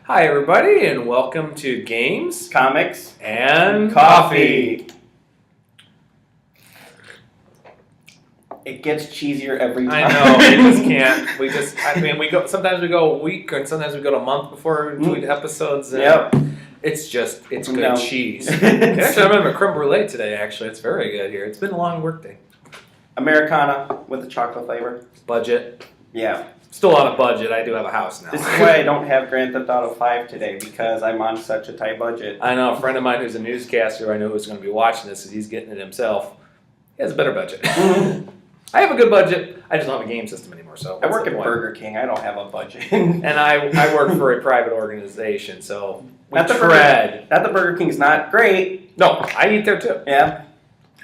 Hi, everybody, and welcome to Games Comics and Coffee. It gets cheesier every time. I know, we just can't. We go. Sometimes we go a week, and sometimes we go a month before we tweet episodes. And Yep. it's good No. cheese. Actually, I'm having a creme brulee today. Actually, it's very good here. It's been a long work day. Americana with the chocolate flavor. Budget. Yeah. Still on a budget. I do have a house now. This is why I don't have Grand Theft Auto 5 today, because I'm on such a tight budget. I know a friend of mine who's a newscaster. I know who's going to be watching this, because he's getting it himself. He has a better budget. I have a good budget. I just don't have a game system anymore. So I work at Burger King. I don't have a budget. And I work for a private organization, so we Not the Burger King's not great. No, I eat there too. Yeah.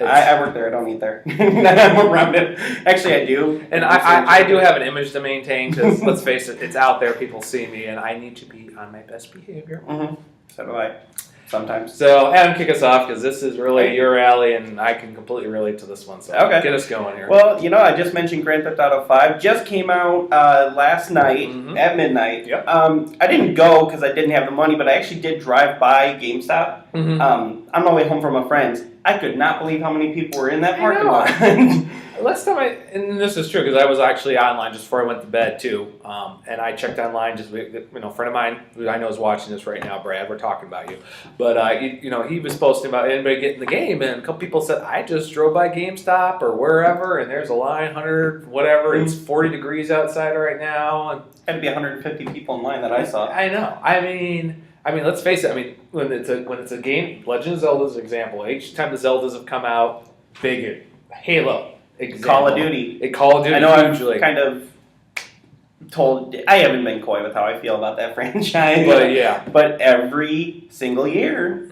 I work there. I don't eat there. I'm around it. Actually, I do. And I do have an image to maintain, because let's face it, it's out there. People see me, and I need to be on my best behavior. Mm-hmm. So do I. Sometimes. So, Adam, kick us off, because this is really your alley, and I can completely relate to this one. So, okay. Get us going here. Well, I just mentioned Grand Theft Auto 5. Just came out last night at midnight. Yep. I didn't go because I didn't have the money, but I actually did drive by GameStop on my way home from a friend's. I could not believe how many people were in that parking lot. Last time and this is true, because I was actually online just before I went to bed too, and I checked online. Just a friend of mine who I know is watching this right now, Brad. We're talking about you, but he was posting about anybody getting the game, and a couple people said I just drove by GameStop or wherever, and there's a line, 100 whatever. It's 40 degrees outside right now, and had to be 150 people in line that I saw. I know. I mean, let's face it. When it's a game, Legend of Zelda's an example. Each time the Zeldas have come out, big Halo. Example. Call of Duty. Call of Duty. I know hugely. I've kind of told. I haven't been coy with how I feel about that franchise. But yeah. But every single year,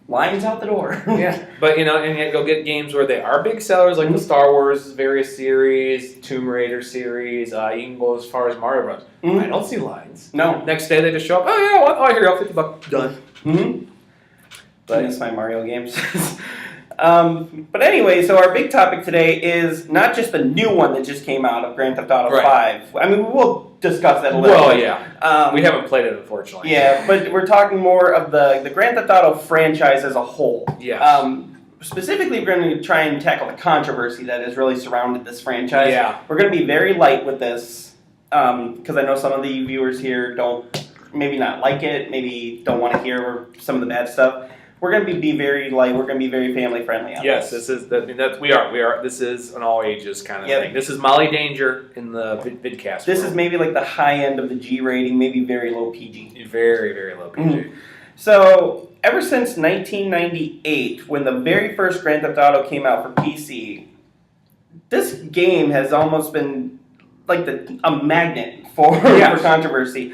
lines out the door. Yeah. But and yet go get games where they are big sellers, like the Star Wars various series, Tomb Raider series. You can go as far as Mario Bros. I don't see lines. No. Next day they just show up. Oh yeah. Here you go. $50. Done. But I miss my Mario games. But anyway, so our big topic today is not just the new one that just came out of Grand Theft Auto 5. I mean, we'll discuss that a little bit. Yeah. We haven't played it, unfortunately. Yeah, but we're talking more of the Grand Theft Auto franchise as a whole. Yes. Specifically, we're going to try and tackle the controversy that has really surrounded this franchise. Yeah. We're going to be very light with this, because I know some of the viewers here maybe not like it, maybe don't want to hear some of the bad stuff. We're going to be very light. We're going to be very family friendly. Yes, this is. We are. This is an all ages kind of thing. This is Molly Danger in the vidcast. This is maybe like the high end of the G rating, maybe very low PG. Very, very low PG. So ever since 1998, when the very first Grand Theft Auto came out for PC, this game has almost been like a magnet for controversy.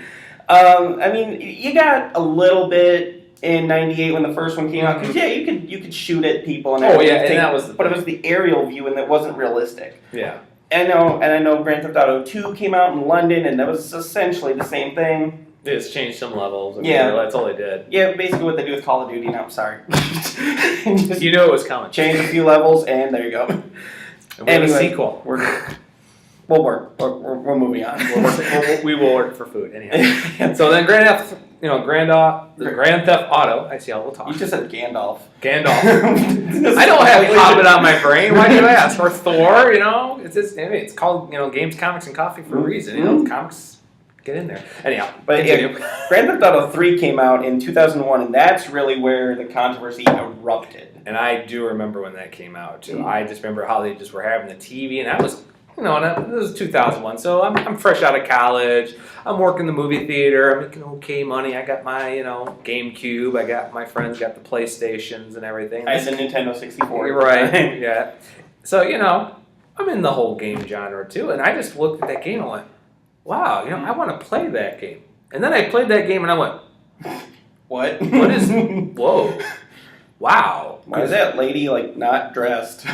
You got a little bit in '98 when the first one came out, because you could shoot at people and everything. And that was but it was the aerial view, and it wasn't realistic. Yeah. I know Grand Theft Auto 2 came out in London, and that was essentially the same thing. They just changed some levels. That's all they did. Yeah, basically what they do with Call of Duty now. Sorry. You knew it was coming. Change a few levels, and there you go. And anyway, a sequel. We'll work. We're moving on. We will work for food anyhow. So then Grand Theft Auto. I see how we'll talk. You just said Gandalf. I don't have Hobbit on my brain. Why do you ask? Or Thor? It's called Games, Comics, and Coffee for a reason. Comics get in there. Anyhow, but Grand Theft Auto 3 came out in 2001, and that's really where the controversy erupted. And I do remember when that came out too. I just remember how they just were having the TV, and that was. This is 2001, so I'm fresh out of college. I'm working the movie theater. I'm making okay money. I got my, GameCube. I got my friends got the PlayStations and everything. I had the Nintendo 64. You're right. Yeah. So I'm in the whole game genre too, and I just looked at that game and went, "Wow, I want to play that game." And then I played that game and I went, "What? What is? Whoa." Wow. Why is that lady, not dressed?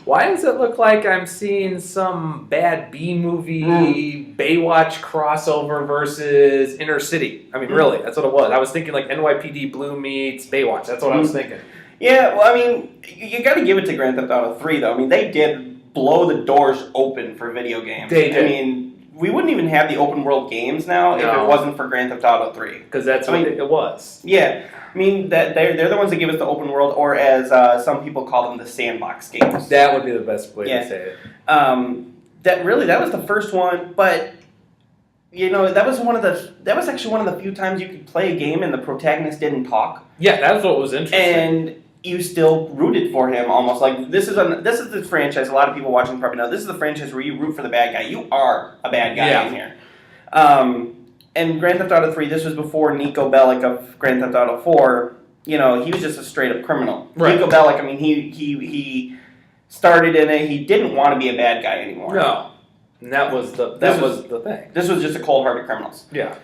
Why does it look like I'm seeing some bad B-movie Baywatch crossover versus Inner City? Really, that's what it was. I was thinking NYPD Blue meets Baywatch. That's what I was thinking. Yeah, well, you got to give it to Grand Theft Auto 3, though. They did blow the doors open for video games. They did. we wouldn't even have the open world games now if No. it wasn't for Grand Theft Auto 3. Because that's what it was. Yeah, I mean that they're the ones that give us the open world, or as some people call them, the sandbox games. That would be the best way to say it. That was the first one, but that was actually one of the few times you could play a game and the protagonist didn't talk. Yeah, that's what was interesting. And you still rooted for him, almost like this is the franchise. A lot of people watching probably know this is the franchise where you root for the bad guy. You are a bad guy in here. And Grand Theft Auto 3, this was before Nico Bellic of Grand Theft Auto 4. He was just a straight up criminal. Right. Nico Bellic, I mean, he started in it. He didn't want to be a bad guy anymore. No, and that was the thing. This was just a cold hearted criminals. Yeah.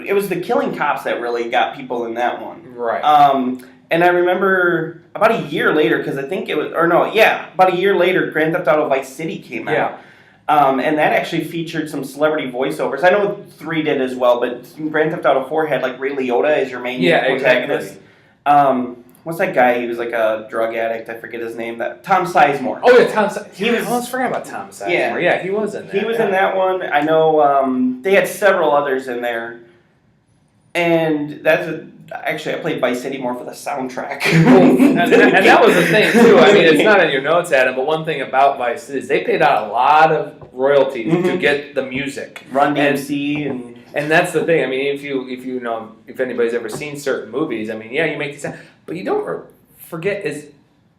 It was the killing cops that really got people in that one. Right. And I remember about a year later, because I think about a year later, Grand Theft Auto Vice City came out. Yeah. And that actually featured some celebrity voiceovers. I know 3 did as well, but Grand Theft Auto 4 had like Ray Liotta as your main protagonist. Exactly. What's that guy? He was like a drug addict. I forget his name. Tom Sizemore. Oh yeah, Tom Sizemore. I almost forgot about Tom Sizemore. Yeah, he was in that. He was in that one. I know they had several others in there. And actually, I played Vice City more for the soundtrack. and that was the thing, too. I mean, it's not in your notes, Adam, but one thing about Vice City is they paid out a lot of royalties to get the music. Run DMC and that's the thing. I mean, if anybody's ever seen certain movies, I mean, yeah, you make these sounds, but you don't forget is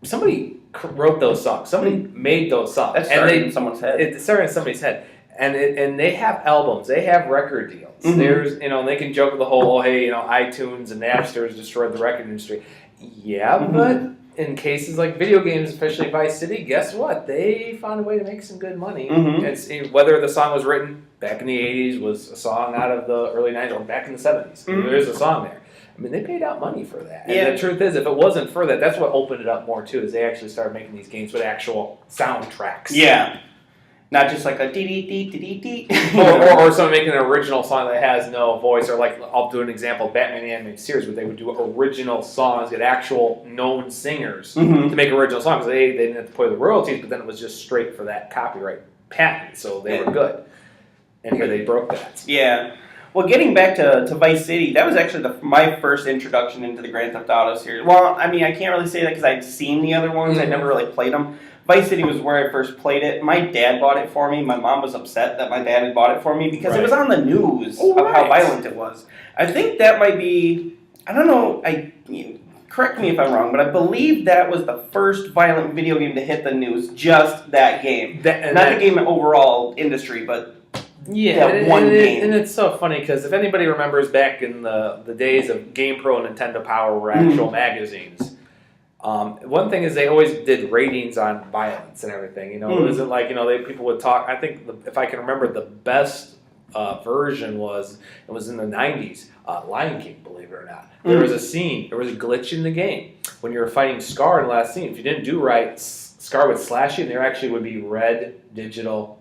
somebody wrote those songs. Somebody made those songs. That started in someone's head. It started in somebody's head. And they have albums, they have record deals. There's, they can joke with the whole, iTunes and Napster has destroyed the record industry. Yeah, but in cases like video games, especially Vice City, guess what? They found a way to make some good money. It's whether the song was written back in the 80s, was a song out of the early 90s, or back in the 70s. There's a song there. I mean, they paid out money for that. And the truth is, if it wasn't for that, that's what opened it up more, too, is they actually started making these games with actual soundtracks. Yeah. Not just like a dee-dee-dee-dee-dee-dee. or someone making an original song that has no voice, or like, I'll do an example, Batman the Animated Series, where they would do original songs, get actual known singers to make original songs. They didn't have to pay the royalties, but then it was just straight for that copyright patent, so they were good. And here they broke that. Yeah. Well, getting back to Vice City, that was actually my first introduction into the Grand Theft Auto series. Well, I mean, I can't really say that because I'd seen the other ones. I never really played them. Vice City was where I first played it. My dad bought it for me. My mom was upset that my dad had bought it for me because it was on the news of how violent it was. I think that might be, I don't know, correct me if I'm wrong, but I believe that was the first violent video game to hit the news, just that game. Not the game overall industry, but that one game. And it's so funny because if anybody remembers back in the days of GamePro and Nintendo Power were actual magazines, one thing is they always did ratings on violence and everything. It wasn't like, people would talk. I think, if I can remember, the best version was in the 90s, Lion King, believe it or not. There was a scene, there was a glitch in the game. When you were fighting Scar in the last scene, if you didn't do right, Scar would slash you and there actually would be red digital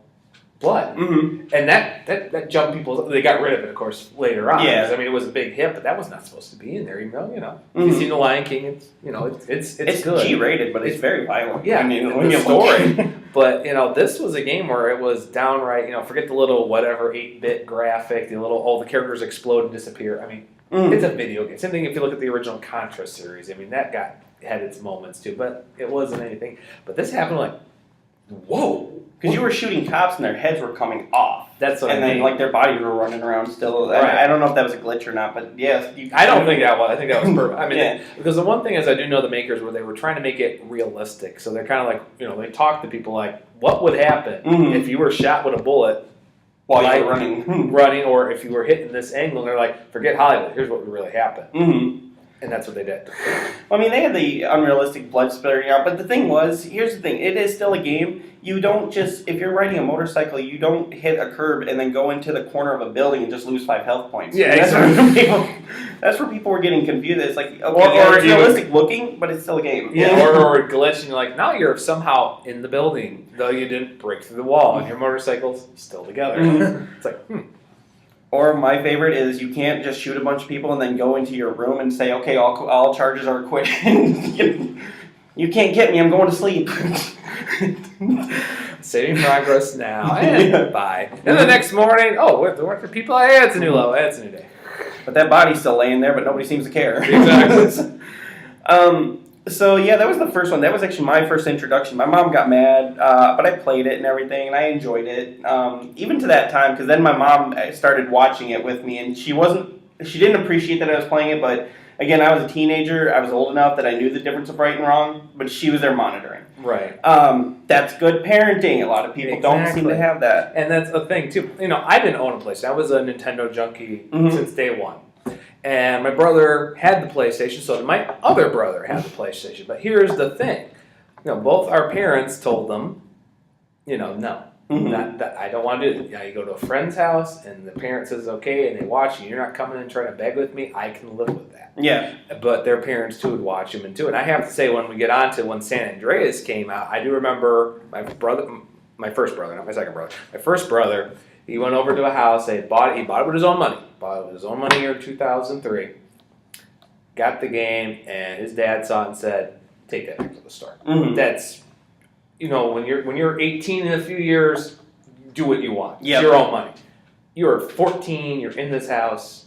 blood. And that jumped people. They got rid of it, of course, later on. Yeah. I mean, it was a big hit, but that was not supposed to be in there. Even though, if you've seen The Lion King, it's good. G-rated, but it's very violent. Yeah, when the story. But this was a game where it was downright. Forget the little whatever 8-bit graphic, the characters explode and disappear. I mean, it's a video game. Same thing if you look at the original Contra series. I mean, that had its moments too, but it wasn't anything. But this happened like, whoa. Because you were shooting cops and their heads were coming off. That's what I mean. And then, like, their bodies were running around still. Right. I don't know if that was a glitch or not, but yes. I don't think that was. I think that was perfect. I mean, because the one thing is I do know the makers were they were trying to make it realistic. So they're kind of like, they talk to people like, what would happen if you were shot with a bullet while you were running? Running, or if you were hitting this angle, and they're like, forget Hollywood, here's what would really happen. And that's what they did. Well, I mean, they had the unrealistic blood splattering out, but the thing was, here's the thing, it is still a game. You don't just, if you're riding a motorcycle, you don't hit a curb and then go into the corner of a building and just lose 5 health points. Yeah, that's where people were getting confused. It's like, okay, it's realistic looking, but it's still a game. Yeah, or a glitch, and you're like, now you're somehow in the building, though you didn't break through the wall, and your motorcycle's still together. It's like, Or my favorite is you can't just shoot a bunch of people and then go into your room and say, okay, all charges are acquitted. You can't get me, I'm going to sleep. Saving progress now, and bye. And the next morning, oh, what the people? Hey, it's a new level. It's a new day. But that body's still laying there, but nobody seems to care. Exactly. So yeah, that was the first one. That was actually my first introduction. My mom got mad, but I played it and everything, and I enjoyed it. Even to that time, because then my mom started watching it with me, and she didn't appreciate that I was playing it, but again, I was a teenager. I was old enough that I knew the difference of right and wrong, but she was there monitoring. Right. That's good parenting. A lot of people don't seem to have that. And that's a thing, too. I didn't own a PlayStation. I was a Nintendo junkie since day one. And my brother had the PlayStation, so did my other brother had the PlayStation. But here's the thing. Both our parents told them, no. I don't want to do it. You go to a friend's house, and the parent says okay, and they watch you. You're not coming and trying to beg with me. I can live with that. Yeah. But their parents, too, would watch them, and I have to say, when we get on to when San Andreas came out, I do remember my first brother, not my second brother. My first brother, he went over to a house. He bought it with his own money. Bought it with his own money in 2003. Got the game, and his dad saw it and said, take that back to the store. That's... when you're 18 in a few years, do what you want. It's your own money. You're 14. You're in this house,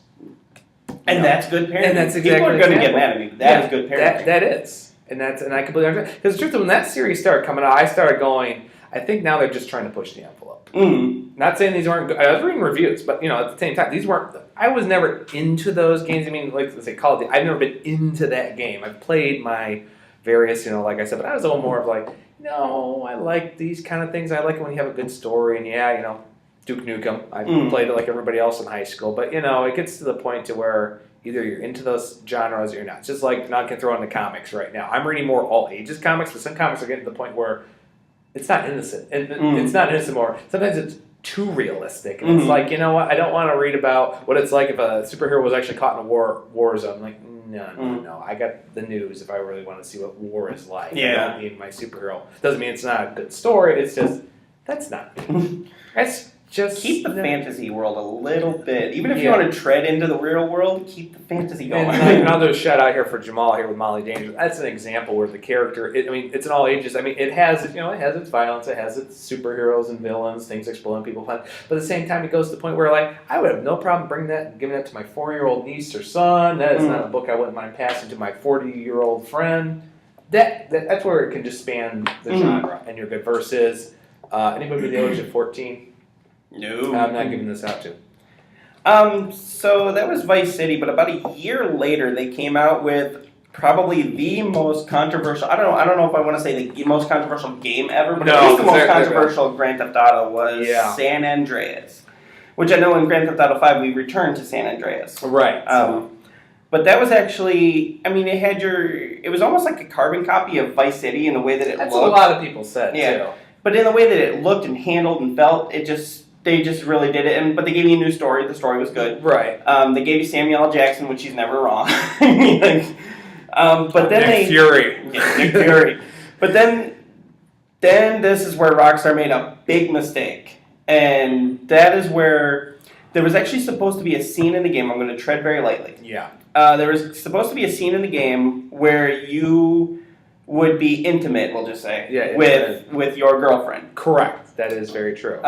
and that's good parenting. And that's exactly. People are going to get mad at me. That is good parenting. That is, and I completely understand. Because the truth is, when that series started coming out, I started going. I think now they're just trying to push the envelope. Not saying these weren't good. I was reading reviews, but at the same time, these weren't. I was never into those games. I mean, like let's say Call of Duty. I've never been into that game. I've played my various, like I said, but I was a little more of like. No, I like these kind of things. I like it when you have a good story, and Duke Nukem. I played it like everybody else in high school, but it gets to the point to where either you're into those genres or you're not. It's just like not gonna throw in the comics right now. I'm reading more all ages comics, but some comics are getting to the point where it's not innocent. It's not innocent more. Sometimes it's too realistic, and it's like what? I don't want to read about what it's like if a superhero was actually caught in a war zone. Like. No. I got the news if I really want to see what war is like. Yeah. I don't need my superhero. Doesn't mean it's not a good story. It's just, that's not me. That's just... Keep the fantasy world a little bit. Even if you want to tread into the real world, keep the fantasy going. And another shout out here for Jamal here with Molly Danger. That's an example where the character, it's in all ages. I mean, it has its violence. It has its superheroes and villains, things exploding, people flying. But at the same time, it goes to the point where, I would have no problem bringing that and giving that to my 4-year-old niece or son. That is not a book I wouldn't mind passing to my 40-year-old friend. That's where it can just span the genre. And you're good versus anybody with the age of 14. No. I'm not giving this out to. So that was Vice City, but about a year later, they came out with probably the most controversial. I don't know if I want to say the most controversial game ever, but at least the most controversial Grand Theft Auto was San Andreas, which I know in Grand Theft Auto 5 we returned to San Andreas. Right. But that was actually, it was almost like a carbon copy of Vice City in the way that it looked. That's what a lot of people said, too. But in the way that it looked and handled and felt, they just really did it. But they gave you a new story. The story was good. Right. They gave you Samuel L. Jackson, which he's never wrong. But then Nick Fury. Yeah, Nick Fury. But then this is where Rockstar made a big mistake. And that is where there was actually supposed to be a scene in the game. I'm going to tread very lightly. Yeah. There was supposed to be a scene in the game where you would be intimate, we'll just say, with your girlfriend. Correct. That is very true.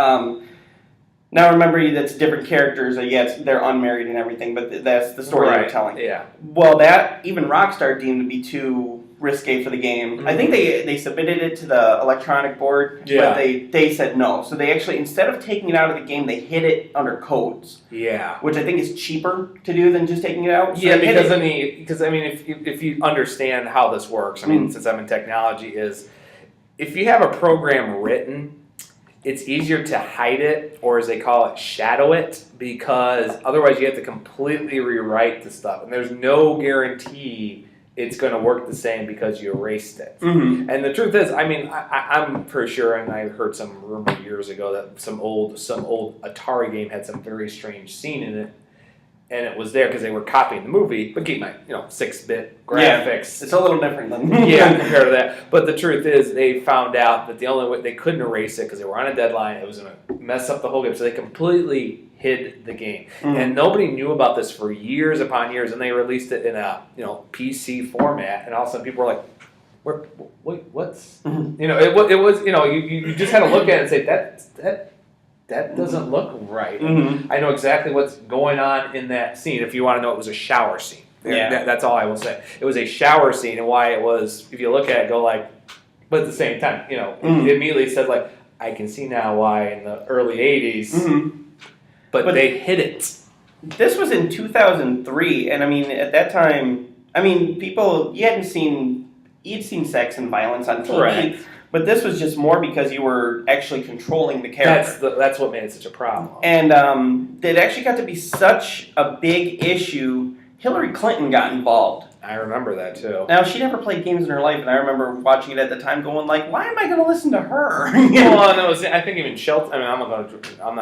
Now remember, that's different characters. Yes, they're unmarried and everything, but that's the story they're telling. Yeah. Well, that even Rockstar deemed to be too risque for the game. I think they submitted it to the electronic board, but they said no. So they actually, instead of taking it out of the game, they hid it under codes. Yeah. Which I think is cheaper to do than just taking it out. So because if you understand how this works, since I'm in technology, is if you have a program written, it's easier to hide it, or as they call it, shadow it, because otherwise you have to completely rewrite the stuff. And there's no guarantee it's going to work the same because you erased it. And the truth is, I'm pretty sure, and I heard some rumor years ago that some old Atari game had some very strange scene in it, and it was there because they were copying the movie, but keep in mind, 6-bit graphics. Yeah, it's a little different than compared to that. But the truth is, they found out that the only way they couldn't erase it because they were on a deadline. It was going to mess up the whole game, so they completely hid the game, and nobody knew about this for years upon years. And they released it in a PC format, and all of a sudden people were like, wait, what's Mhm. it was you just had to look at it and say that doesn't look right. Mhm. I know exactly what's going on in that scene. If you want to know, it was a shower scene. Yeah. That's all I will say. It was a shower scene, and why it was. If you look at it, go like, but at the same time, it immediately said like, I can see now why in the early '80s, but they hid it. This was in 2003, and I mean, at that time, you'd seen sex and violence on TV, Right. but this was just more because you were actually controlling the character. That's what made it such a problem. And it actually got to be such a big issue. Hillary Clinton got involved. I remember that too. Now, she never played games in her life, and I remember watching it at the time going like, why am I going to listen to her? Well, and I think even Chelsea, I'm not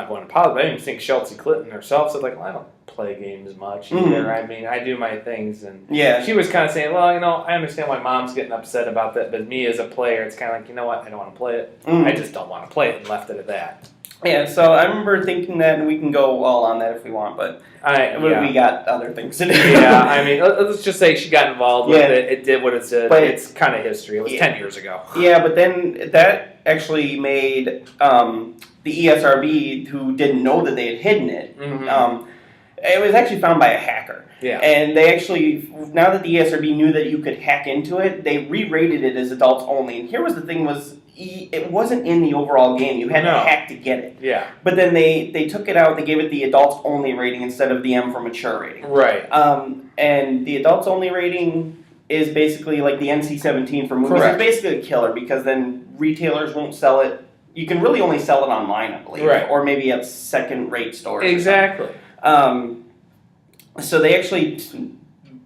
going to politics, but I even think Chelsea Clinton herself said like, well, I don't play games much either. I mean, I do my things, and she was kind of saying, well, I understand why mom's getting upset about that, but me as a player, it's kind of like, you know what, I don't want to play it. I just don't want to play it, and left it at that. Yeah, so I remember thinking that, and we can go all on that if we want, but we got other things to do. Yeah, I mean, let's just say she got involved with it. It did what it did. But it's kind of history. It was 10 years ago. Yeah, but then that actually made the ESRB, who didn't know that they had hidden it, it was actually found by a hacker. Yeah. And they actually, now that the ESRB knew that you could hack into it, they re-rated it as adults only. And here was the thing it wasn't in the overall game. You had to hack to get it. Yeah. But then they took it out. They gave it the adults only rating instead of the M for mature rating. Right. And the adults only rating is basically like the NC-17 for movies. Correct. It's basically a killer because then retailers won't sell it. You can really only sell it online, I believe. Right. Or maybe at second-rate stores. Exactly. So they actually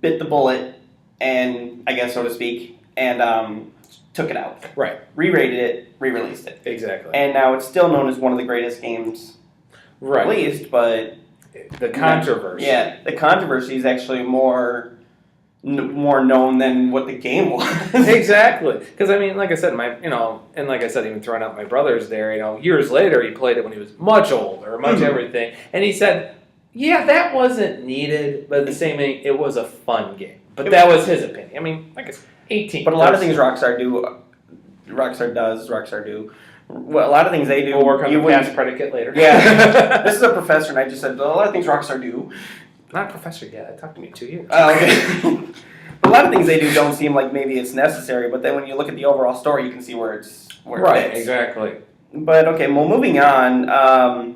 bit the bullet, and I guess so to speak, and took it out. Right. Re-rated it, re-released it. Exactly. And now it's still known as one of the greatest games released, but the controversy. Yeah, the controversy is actually more known than what the game was. Exactly. Because I mean, like I said, and like I said, even throwing out my brother's there, years later he played it when he was much older, much everything, and he said, yeah, that wasn't needed, but at the same time, it was a fun game. But that was his opinion. I mean, like it's 18. But a lot of things Rockstar do. Well, a lot of things they do. We'll work on the past predicate later. Yeah. This is a professor, and I just said, a lot of things Rockstar do. Not a professor yet. It took me 2 years. Oh, okay. A lot of things they do don't seem like maybe it's necessary, but then when you look at the overall story, you can see where it fits. Exactly. But, okay, well, moving on.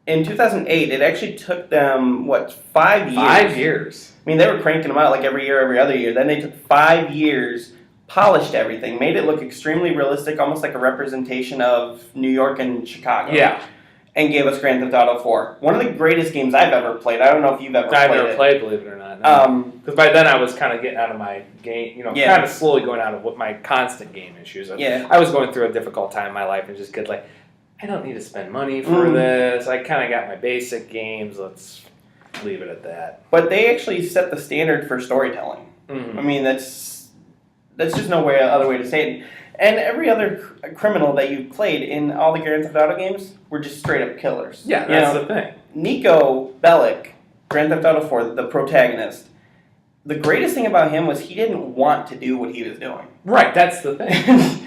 In 2008, it actually took them, 5 years? 5 years. I mean, they were cranking them out like every year, every other year. Then they took 5 years, polished everything, made it look extremely realistic, almost like a representation of New York and Chicago. Yeah. And gave us Grand Theft Auto 4. One of the greatest games I've ever played. I don't know if you've ever played it. I've never played, believe it or not. Because by then I was kind of getting out of my game, kind of slowly going out of what my constant game issues. I was going through a difficult time in my life and just get like, I don't need to spend money for this. I kind of got my basic games. Let's leave it at that. But they actually set the standard for storytelling. I mean, that's just no other way to say it. And every other criminal that you played in all the Grand Theft Auto games were just straight up killers. Yeah, that's the thing. Nico Bellic, Grand Theft Auto 4, the protagonist, the greatest thing about him was he didn't want to do what he was doing. Right, that's the thing.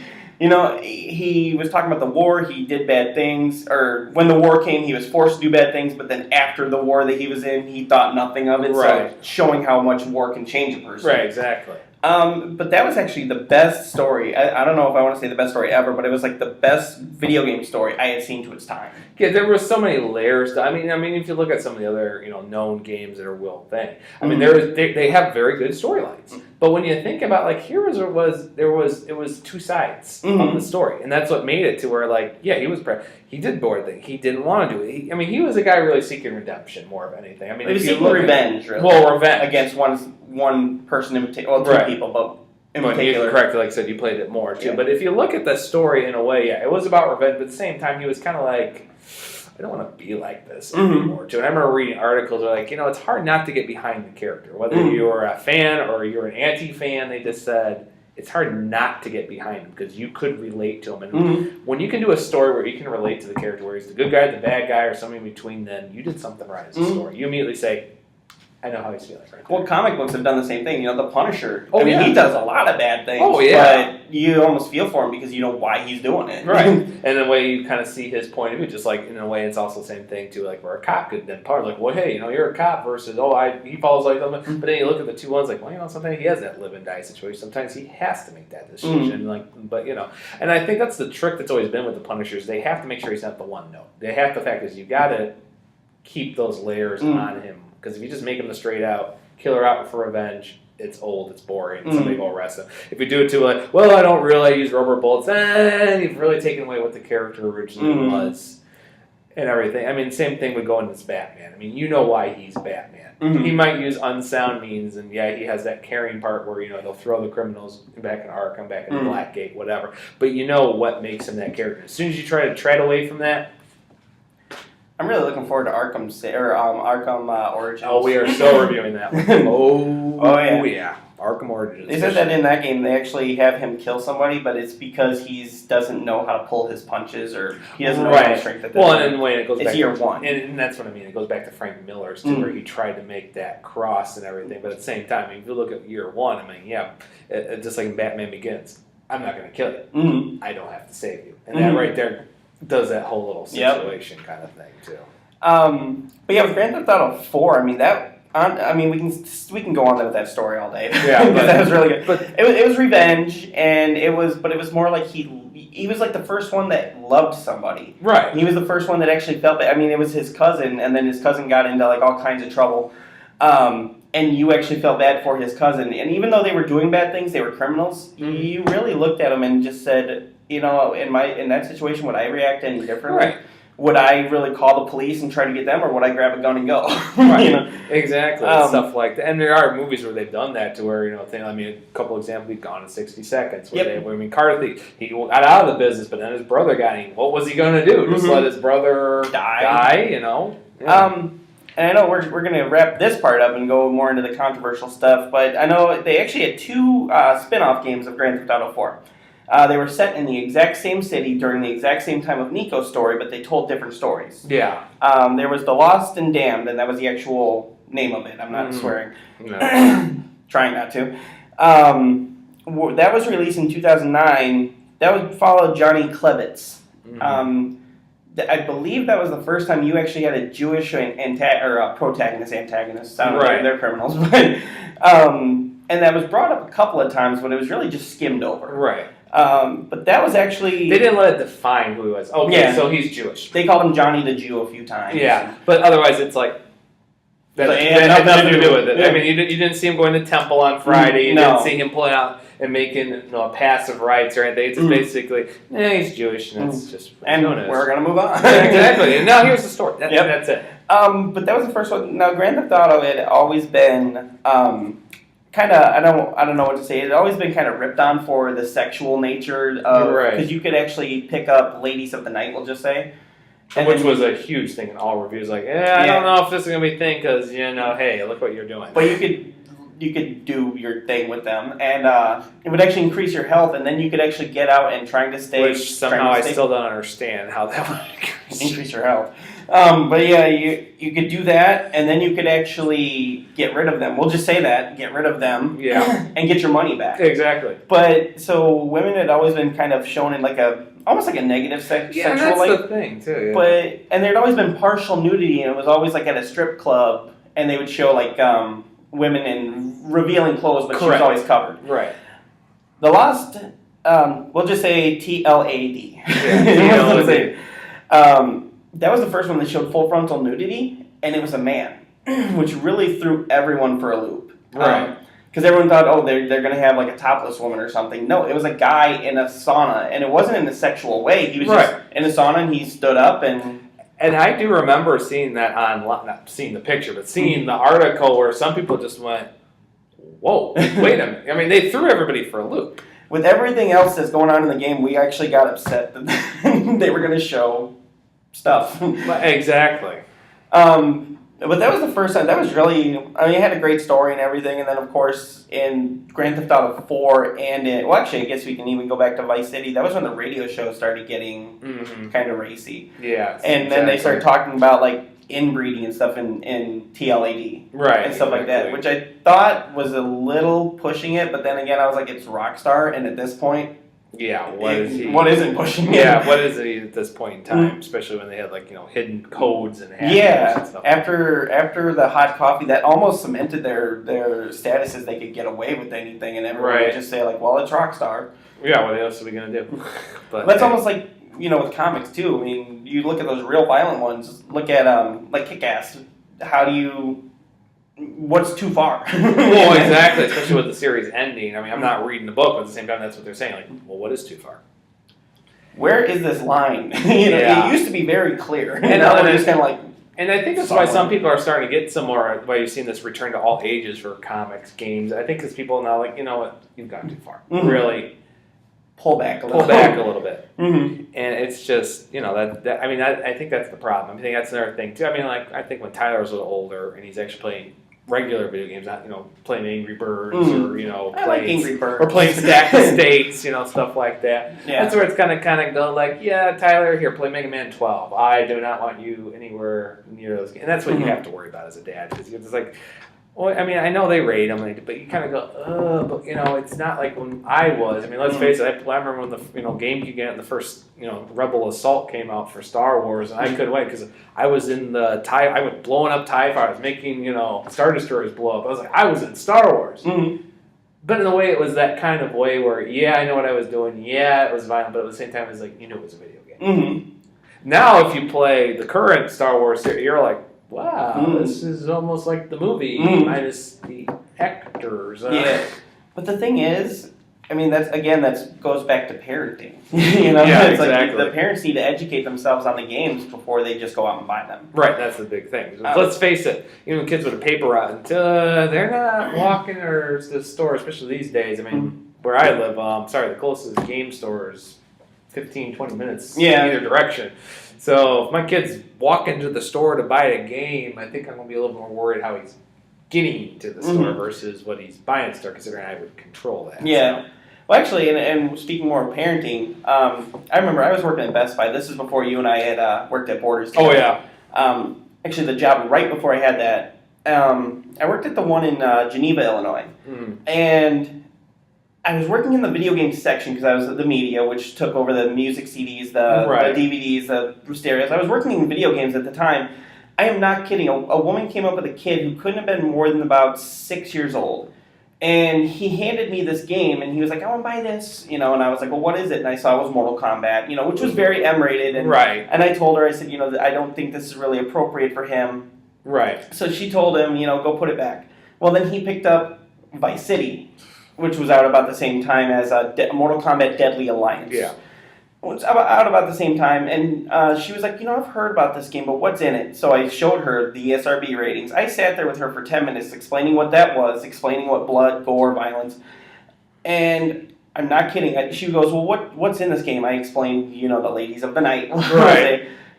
He was talking about the war, he did bad things, or when the war came, he was forced to do bad things, but then after the war that he was in, he thought nothing of it, so showing how much war can change a person. Right, exactly. But that was actually the best story. I don't know if I want to say the best story ever, but it was like the best video game story I had seen to its time. Yeah, there were so many layers. I mean, if you look at some of the other known games that are Will thing, I mean, they have very good storylines. But when you think about it was two sides of the story, and that's what made it to where he did bored things. He didn't want to do it. He was a guy really seeking redemption more of anything. I mean, he was seeking revenge, really. Well, revenge against one person in particular. Well, two people, but in particular. Correct, like I said, you played it more too. Yeah. But if you look at the story in a way, it was about revenge. But at the same time, he was kind of like, I don't want to be like this anymore too. And I remember reading articles where it's hard not to get behind the character, whether you're a fan or you're an anti-fan. They just said it's hard not to get behind him because you could relate to him. And when you can do a story where you can relate to the character, where he's the good guy, the bad guy, or something in between, then you did something right as a story. You immediately say, I know how he's feeling right Well, comic books have done the same thing. The Punisher. Oh, I mean, yeah. he does a lot of bad things. Oh, yeah. But you almost feel for him because you know why he's doing it. Right. And the way you kind of see his point of view, just like in a way, it's also the same thing too. Like where a cop could then part like, well, hey, you're a cop versus he follows like them. But then you look at the two ones like, well, sometimes he has that live and die situation. Sometimes he has to make that decision. And I think that's the trick that's always been with the Punishers. They have to make sure he's not the one note. The fact is you got to keep those layers on him, because if you just make him the straight out killer out for revenge, it's old, it's boring, somebody go arrest him. If you do it to like, well, I don't really use rubber bullets, you've really taken away what the character originally was and everything. I mean, same thing would go into this Batman. I mean, you know why he's Batman. He might use unsound means, and yeah, he has that caring part where, they'll throw the criminals back in Arkham, back in Blackgate, whatever. But you know what makes him that character. As soon as you try to tread away from that, I'm really looking forward to Arkham Origins. Oh, we are so reviewing that one. Oh yeah. Arkham Origins. They said that in that game they actually have him kill somebody, but it's because he doesn't know how to pull his punches, or he doesn't know how to strength at this Well, point. and in a way it goes It's back year to, one. and that's what I mean. It goes back to Frank Miller's too, where he tried to make that cross and everything. But at the same time, if you look at year one, just like in Batman Begins, I'm not going to kill you. I don't have to save you, and that right there does that whole little situation kind of thing too. But yeah, with Grand Theft Auto 4, we can go on with that story all day. Yeah, because that was really good. But it was revenge, and it was more like he was like the first one that loved somebody. Right. He was the first one that actually felt that. I mean, it was his cousin, and then his cousin got into like all kinds of trouble. And you actually felt bad for his cousin, and even though they were doing bad things, they were criminals. You really looked at him and just said, in that situation, would I react any differently? Right. Would I really call the police and try to get them, or would I grab a gun and go? Right. Exactly. Stuff like that. And there are movies where they've done that to where, a couple examples, Gone in 60 Seconds. Where Carter, he got out of the business, but then his brother got him. What was he going to do? Just let his brother die? Yeah. And I know we're going to wrap this part up and go more into the controversial stuff, but I know they actually had two spin-off games of Grand Theft Auto 4. They were set in the exact same city during the exact same time of Nico's story, but they told different stories. Yeah. There was The Lost and Damned, and that was the actual name of it. I'm not swearing. No. Trying not to. That was released in 2009. That would follow Johnny Klebitz. I believe that was the first time you actually had a Jewish protagonist, antagonist. Right. They're criminals. But, and that was brought up a couple of times, but it was really just skimmed over. Right. But that was actually... They didn't let it define who he was. Okay, so he's Jewish. They called him Johnny the Jew a few times. Yeah, but otherwise it's like... That had nothing to do with it. Yeah. I mean, you didn't see him going to temple on Friday. You didn't see him pulling out and making passive rights or anything. It's just basically, he's Jewish, and that's just... And we're going to move on. Exactly. And now here's the story. That's it. But that was the first one. Now, Grand Theft Auto had always been... kind of, I don't know what to say. It had always been kind of ripped on for the sexual nature of... Because you could actually pick up Ladies of the Night, we'll just say. Which was a huge thing in all reviews. Like, I don't know if this is going to be a thing because, hey, look what you're doing. But you could do your thing with them, and it would actually increase your health, and then you could actually get out and trying to stay... Which somehow I still don't understand how that would increase your health. But yeah, you could do that, and then you could actually get rid of them. We'll just say that, get rid of them, and get your money back. Exactly. But, so women had always been kind of shown in like almost like a negative sexual... Yeah, that's the thing, too. Yeah. And there'd always been partial nudity, and it was always like at a strip club, and they would show like women in revealing clothes, but she was always covered. Right. The Lost, we'll just say TLAD. Yeah, that was the first one that showed full frontal nudity, and it was a man, which really threw everyone for a loop. Right. Because everyone thought, they're going to have like a topless woman or something. No, it was a guy in a sauna, and it wasn't in a sexual way. He was just in a sauna, and he stood up and... And I do remember seeing that not seeing the picture, but seeing the article where some people just went, whoa, wait a minute. I mean, they threw everybody for a loop. With everything else that's going on in the game, we actually got upset that they were going to show stuff. Exactly. But that was the first time. That was really... it had a great story and everything, and then, of course, in Grand Theft Auto 4 actually, I guess we can even go back to Vice City. That was when the radio show started getting kind of racy. Yeah. And then they started talking about, like, inbreeding and stuff in TLAD. Right. And stuff like that, which I thought was a little pushing it, but then again, I was like, it's Rockstar, and at this point, yeah, what isn't pushing it? Yeah, what is it at this point in time, especially when they had like hidden codes and hackers and stuff. After the hot coffee, that almost cemented their status as they could get away with anything, and everyone would just say like, well, it's Rockstar. Yeah, what else are we gonna do? But that's almost like with comics too. I mean, you look at those real violent ones. Look at like Kick-Ass. What's too far? Well, exactly, especially with the series ending. I mean, I'm not reading the book, but at the same time, that's what they're saying. Like, well, what is too far? Where is this line? It used to be very clear, and now they're just kind of like. And I think that's why some people are starting to get some more. Why you've seen this return to all ages for comics, games. I think because people are now like, you know what, you've gone too far. Mm-hmm. Really. Pull back a little bit. Mm-hmm. And it's just, that I mean, I think that's the problem. I think that's another thing, too. I mean, like, I think when Tyler's a little older and he's actually playing regular video games, not, playing Angry Birds or, I like Angry Birds. Or playing Stack of States, stuff like that. Yeah. That's where it's kind of go like, yeah, Tyler, here, play Mega Man 12. I do not want you anywhere near those games. And that's what you have to worry about as a dad, because it's like, well, I mean, I know they rate them, but you kind of go, but it's not like when I was. I mean, let's face it. I remember when the GameCube game, the first Rebel Assault came out for Star Wars, and I couldn't wait because I was in the TIE. I was blowing up TIE Fighter. I was making Star Destroyers blow up. I was like, I was in Star Wars. Mm-hmm. But in a way, it was that kind of way where I know what I was doing. Yeah, it was violent, but at the same time, it was like it was a video game. Mm-hmm. Now, if you play the current Star Wars series, you're like, wow, this is almost like the movie minus the actors. Yeah, but the thing is, I mean, that goes back to parenting. Yeah, it's exactly. Like the parents need to educate themselves on the games before they just go out and buy them. Right, that's the big thing. Let's face it, even kids with a paper route, they're not walking to the store, especially these days. I mean, where I live, the closest game store is 15, 20 minutes in either direction. So if my kid's walking to the store to buy a game, I think I'm going to be a little more worried how he's getting to the store versus what he's buying at the store, considering I would control that. Yeah. So. Well, actually, and speaking more of parenting, I remember I was working at Best Buy. This is before you and I had worked at Borders together. Oh, yeah. Actually, the job right before I had that, I worked at the one in Geneva, Illinois. And I was working in the video game section because I was the media, which took over the music CDs, the DVDs, the stereos. I was working in video games at the time. I am not kidding. A woman came up with a kid who couldn't have been more than about 6 years old. And he handed me this game, and he was like, I want to buy this. And I was like, well, what is it? And I saw it was Mortal Kombat, which was very M-rated. And, and I told her, I said, I don't think this is really appropriate for him. Right. So she told him, go put it back. Well, then he picked up Vice City, which was out about the same time as Mortal Kombat Deadly Alliance. Yeah. It was out about the same time, and she was like, I've heard about this game, but what's in it? So I showed her the ESRB ratings. I sat there with her for 10 minutes explaining what that was, explaining what blood, gore, violence, and I'm not kidding. She goes, well, what's in this game? I explained, the ladies of the night,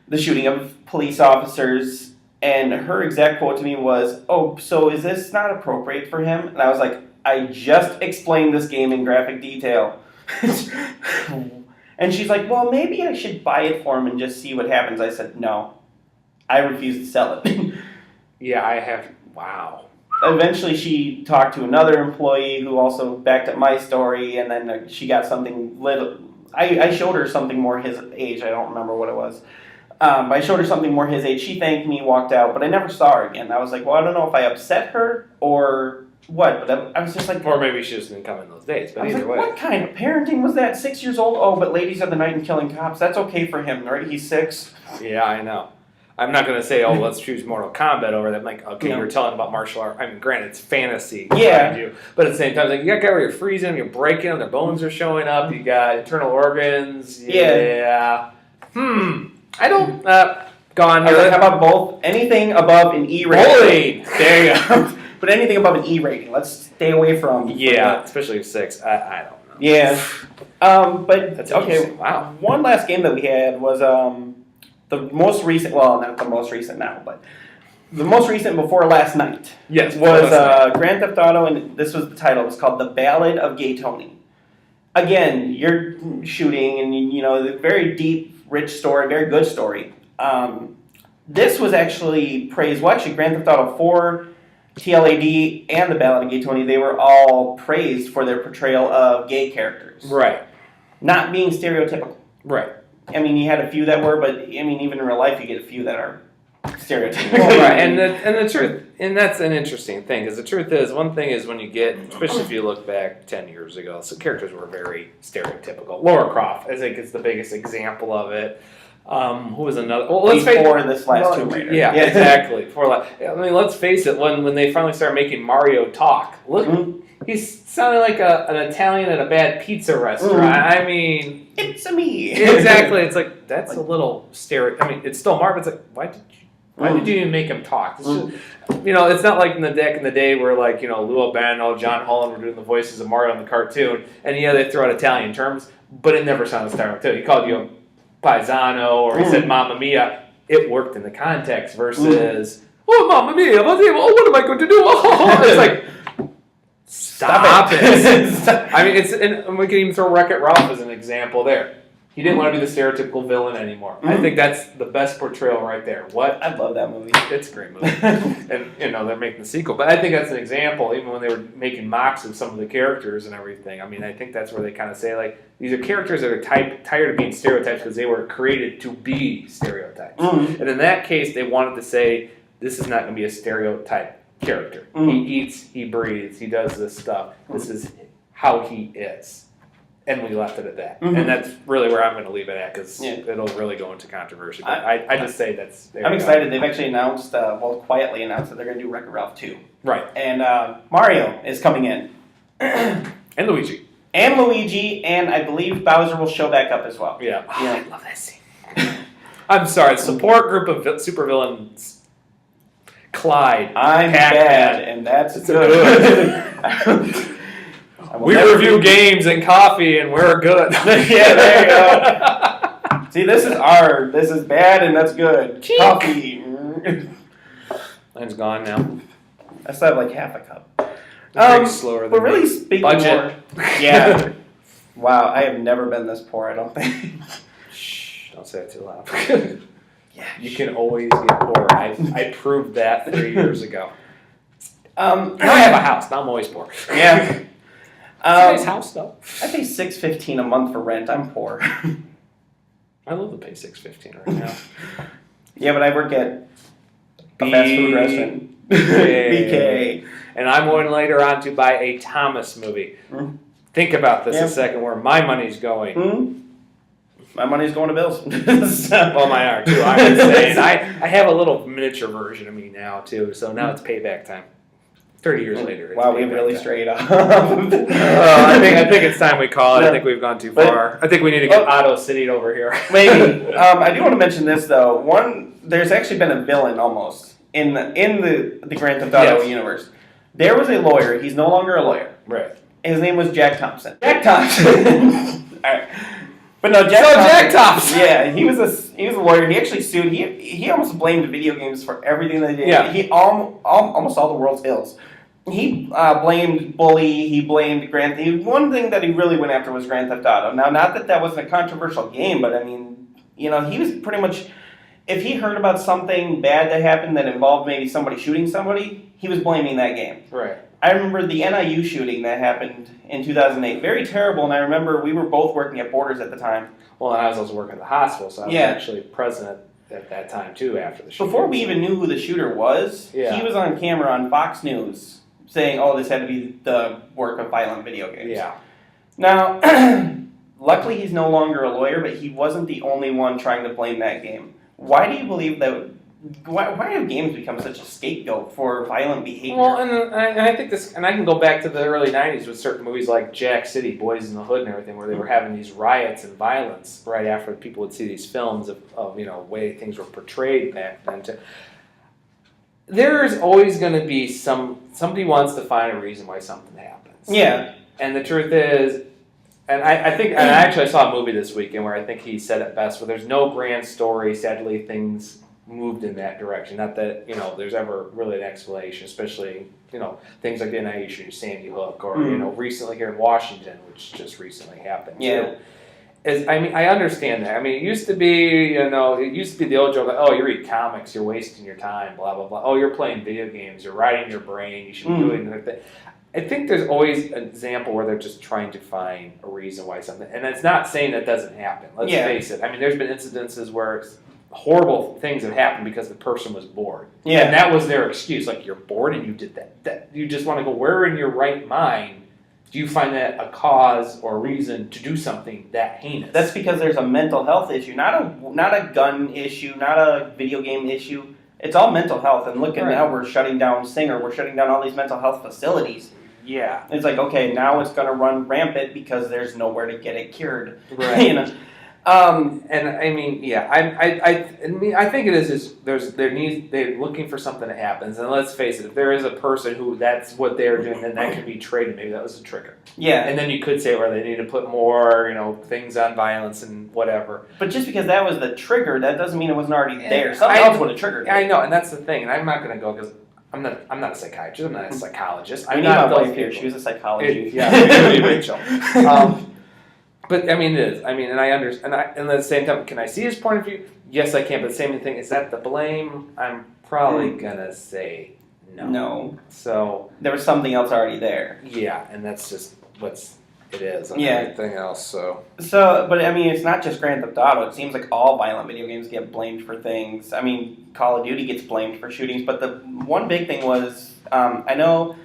the shooting of police officers, and her exact quote to me was, oh, so is this not appropriate for him? And I was like, I just explained this game in graphic detail. And she's like, well, maybe I should buy it for him and just see what happens. I said, no. I refuse to sell it. Yeah, I have. Wow. Eventually, she talked to another employee who also backed up my story, and then she got something little. I showed her something more his age. I don't remember what it was. I showed her something more his age. She thanked me, walked out, but I never saw her again. I was like, well, I don't know if I upset her or what, but I was just like... Or maybe she just didn't come in those days, but either way. What kind of parenting was that? 6 years old? Oh, but ladies of the night and killing cops, that's okay for him, right? He's 6. Yeah, I know. I'm not going to say, oh, let's choose Mortal Kombat over that. I'm like, okay, you're telling about martial art. I mean, granted, it's fantasy. Yeah. But at the same time, like, you got a guy where you're freezing them, you're breaking them, their bones are showing up, you got internal organs. Yeah. I don't... Go on here. How about both? Anything above an E rating. There you go. But anything above an E rating. Let's stay away from... Yeah, especially 6. I don't know. Yeah. But, that's okay. Wow. One last game that we had was the most recent... Well, not the most recent now, but the most recent before last night. Yes. Was Grand Theft Auto, and this was the title. It was called The Ballad of Gay Tony. Again, you're shooting, and, the very deep, rich story, very good story. this was actually praised. Well, actually, Grand Theft Auto 4, TLAD, and the Ballad of Gay Tony, they were all praised for their portrayal of gay characters. Right. Not being stereotypical. Right. I mean, you had a few that were, but I mean, even in real life, you get a few that are stereotypical. Well, right, and the truth, and that's an interesting thing, because the truth is, one thing is when you get, especially if you look back 10 years ago, so characters were very stereotypical. Lara Croft, I think, is the biggest example of it. Who was another? Well, let's Before this last Tomb Raider. Yeah, exactly. I mean, let's face it. When they finally started making Mario talk, look, he's sounding like an Italian at a bad pizza restaurant. I mean, it's a me. Exactly. It's like that's a little I mean, it's still Mario. But it's like why did you even make him talk? It's just, it's not like back in the day where Lou Albano, John Holland were doing the voices of Mario in the cartoon, and they throw out Italian terms, but it never sounded stereotypical. He called you paisano, or he said "Mamma Mia." It worked in the context versus "Oh, Mamma Mia! Oh, what am I going to do?" It's like stop it. I mean, and we can even throw Wreck-It Ralph as an example there. He didn't want to be the stereotypical villain anymore. I think that's the best portrayal right there. What? I love that movie. It's a great movie. And, they're making the sequel. But I think that's an example, even when they were making mocks of some of the characters and everything. I mean, I think that's where they kind of say, these are characters that are tired of being stereotypes because they were created to be stereotypes. And in that case, they wanted to say, this is not going to be a stereotype character. He eats, he breathes, he does this stuff. This is how he is. And we left it at that. And that's really where I'm going to leave it at, because it'll really go into controversy. But I just say that's... I'm excited. They've actually announced, quietly announced that they're going to do Wreck-It Ralph 2. Right. And Mario is coming in. And Luigi. And I believe Bowser will show back up as well. Yeah. Oh, I love that scene. I'm sorry. Support group of supervillains. Clyde. I'm bad, and that's good. We review games and coffee, and we're good. Yeah, there you go. See, this is bad, and that's good. Cheek. Coffee. Mine's gone now. I still have like half a cup. Slower than but really speaking budget. More, yeah. Wow, I have never been this poor, I don't think. Shh, don't say it too loud. Yeah, you can always get poor. I proved that 3 years ago. Now I have a house. Now I'm always poor. Yeah. It's a nice house, though. I pay $6.15 a month for rent. I'm poor. I love to pay $6.15 right now. Yeah, but I work at a fast food restaurant. BK. And I'm going later on to buy a Thomas movie. Think about this a second, where my money's going. My money's going to bills. Well, mine are, too. I would say. And I have a little miniature version of me now, too. So now it's payback time. 30 years later. Wow, we really strayed off. I think it's time we call it. I think we've gone too far. I think we need to get Otto City over here. Maybe. I do want to mention this, though. There's actually been a villain almost in the Grand Theft Auto universe. There was a lawyer. He's no longer a lawyer. Right. His name was Jack Thompson. Jack Thompson. All right. But no, Jack Thompson. Yeah, he was a lawyer. He actually sued. He almost blamed video games for everything they did. Yeah. He almost all the world's ills. He blamed Bully. He blamed Grand Theft. One thing that he really went after was Grand Theft Auto. Now, not that wasn't a controversial game, but I mean, he was pretty much. If he heard about something bad that happened that involved maybe somebody shooting somebody, he was blaming that game. Right. I remember the NIU shooting that happened in 2008. Very terrible, and I remember we were both working at Borders at the time. Well, I was also working at the hospital, so I was actually present at that time, too, after the shooting. Before we even knew who the shooter was, he was on camera on Fox News saying, this had to be the work of violent video games. Yeah. Now, luckily he's no longer a lawyer, but he wasn't the only one trying to blame that game. Why do you believe that? Why have games become such a scapegoat for violent behavior? Well, and I think this, and I can go back to the early '90s with certain movies like Jack City, Boys in the Hood, and everything, where they were having these riots and violence right after people would see these films of way things were portrayed back then. There's always going to be somebody wants to find a reason why something happens. Yeah. And the truth is, and I think, and I actually saw a movie this weekend where I think he said it best, where there's no grand story. Sadly, things moved in that direction. Not that, there's ever really an explanation, especially, things like the NIU shooting, Sandy Hook, or, recently here in Washington, which just recently happened, too. I understand that. I mean, it used to be, the old joke, like, oh, you read comics, you're wasting your time, blah, blah, blah. Oh, you're playing video games, you're riding your brain, you should be doing another thing. I think there's always an example where they're just trying to find a reason why something, and it's not saying that doesn't happen. Let's face it. I mean, there's been incidences where horrible things have happened because the person was bored. Yeah. And that was their excuse. Like, you're bored and you did that. You just want to go, where in your right mind do you find that a cause or a reason to do something that heinous? That's because there's a mental health issue, not a gun issue, not a video game issue. It's all mental health. And look at now, we're shutting down Singer. We're shutting down all these mental health facilities. Yeah. It's like, okay, now it's going to run rampant because there's nowhere to get it cured. Right. And I mean, yeah, I think it is they're looking for something that happens, and let's face it, if there is a person who that's what they're doing, then that can be traded. Maybe that was a trigger. Yeah. And then you could say, well, they need to put more, things on violence and whatever. But just because that was the trigger, that doesn't mean it wasn't already there. Something else would have triggered it. I know, and that's the thing, and I'm not going to go because I'm not a psychiatrist. I'm not a psychologist. I'm not my wife here. She was a psychologist. Yeah, Rachel. But I mean, it is. I mean, and I understand. And at the same time, can I see his point of view? Yes, I can. But the same thing, is that the blame? I'm probably gonna say no. No. So there was something else already there. Yeah, and that's just it is. And yeah. Everything else. So, but I mean, it's not just Grand Theft Auto. It seems like all violent video games get blamed for things. I mean, Call of Duty gets blamed for shootings. But the one big thing was, I know,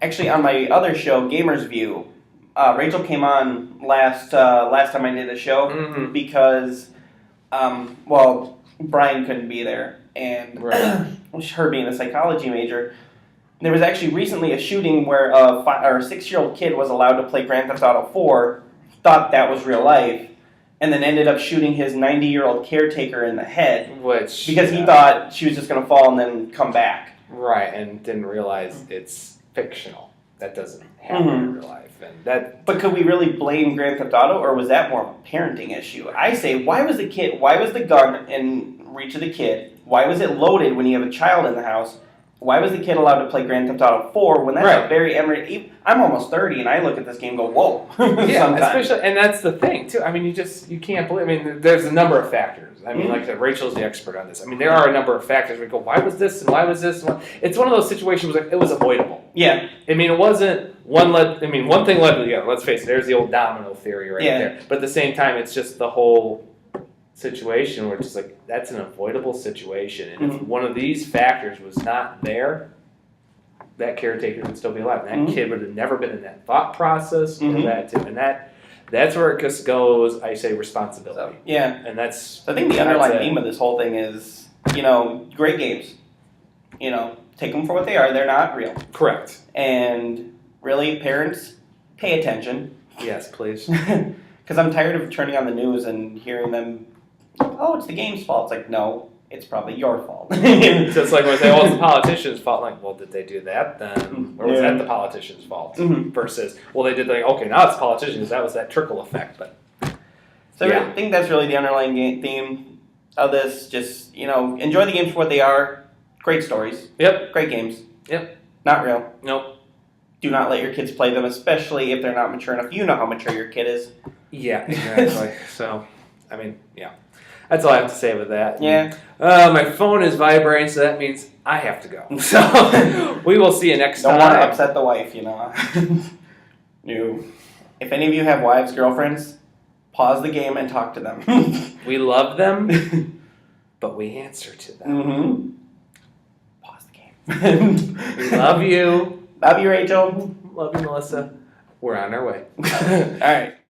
actually on my other show, Gamers View. Rachel came on last time I did a show because, Brian couldn't be there, and her being a psychology major, there was actually recently a shooting where a 6-year-old kid was allowed to play Grand Theft Auto 4, thought that was real life, and then ended up shooting his 90-year-old caretaker in the head, because he thought she was just going to fall and then come back. Right, and didn't realize it's fictional. That doesn't happen in real life. But could we really blame Grand Theft Auto, or was that more of a parenting issue? I say, why was the gun in reach of the kid? Why was it loaded when you have a child in the house? Why was the kid allowed to play Grand Theft Auto 4 when that's a very I'm almost 30 and I look at this game and go, whoa. Yeah, especially, and that's the thing too. I mean, you can't believe. I mean, there's a number of factors. I mean, like I said, Rachel's the expert on this. I mean, there are a number of factors. We go, why was this and why was this? It's one of those situations where it was avoidable. Yeah. I mean, it wasn't one thing led to the other. Let's face it. There's the old domino theory right there. But at the same time, it's just the whole situation where it's just like that's an avoidable situation, and if one of these factors was not there, that caretaker would still be alive. And that kid would have never been in that thought process or that too. And that's where it just goes, I say, responsibility. Yeah. And that's... I think the underlying theme of this whole thing is, great games. Take them for what they are. They're not real. Correct. And really, parents, pay attention. Yes, please. Because I'm tired of turning on the news and hearing them, oh, it's the game's fault. It's like, no, it's probably your fault. So it's like when I say, oh, it's the politician's fault. Like, well, did they do that then? Or was that the politician's fault? Versus, well, they did okay, now it's politicians. That was that trickle effect. But so I think that's really the underlying theme of this. Just, enjoy the games for what they are. Great stories. Yep. Great games. Yep. Not real. Nope. Do not let your kids play them, especially if they're not mature enough. You know how mature your kid is. Yeah, exactly. So, I mean, yeah. That's all I have to say with that. Yeah. My phone is vibrating, so that means I have to go. So, we will see you next time. Don't want to upset the wife, No. If any of you have wives, girlfriends, pause the game and talk to them. We love them, but we answer to them. Pause the game. We love you. Love you, Rachel. Love you, Melissa. We're on our way. All right.